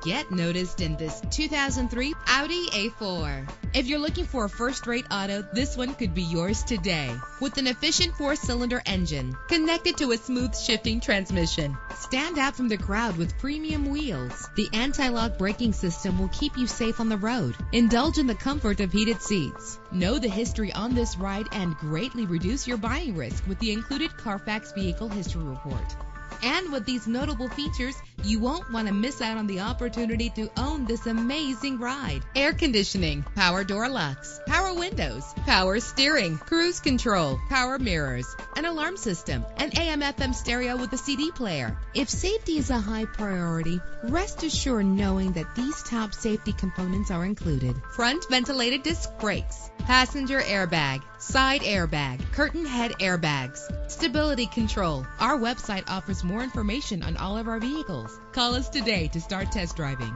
Get noticed in this 2003 Audi A4. If you're looking for a first-rate auto, this one could be yours today. With an efficient 4-cylinder engine connected to a smooth shifting transmission. Stand out from the crowd with premium wheels. The anti-lock braking system will keep you safe on the road. Indulge in the comfort of heated seats. Know the history on this ride and greatly reduce your buying risk with the included Carfax Vehicle History Report. And with these notable features, you won't want to miss out on the opportunity to own this amazing ride. Air conditioning, power door locks, power windows, power steering, cruise control, power mirrors, an alarm system, an AM/FM stereo with a CD player. If safety is a high priority, rest assured knowing that these top safety components are included. Front ventilated disc brakes, passenger airbag, side airbag, curtain head airbags, stability control. Our website offers more information on all of our vehicles. Call us today to start test driving.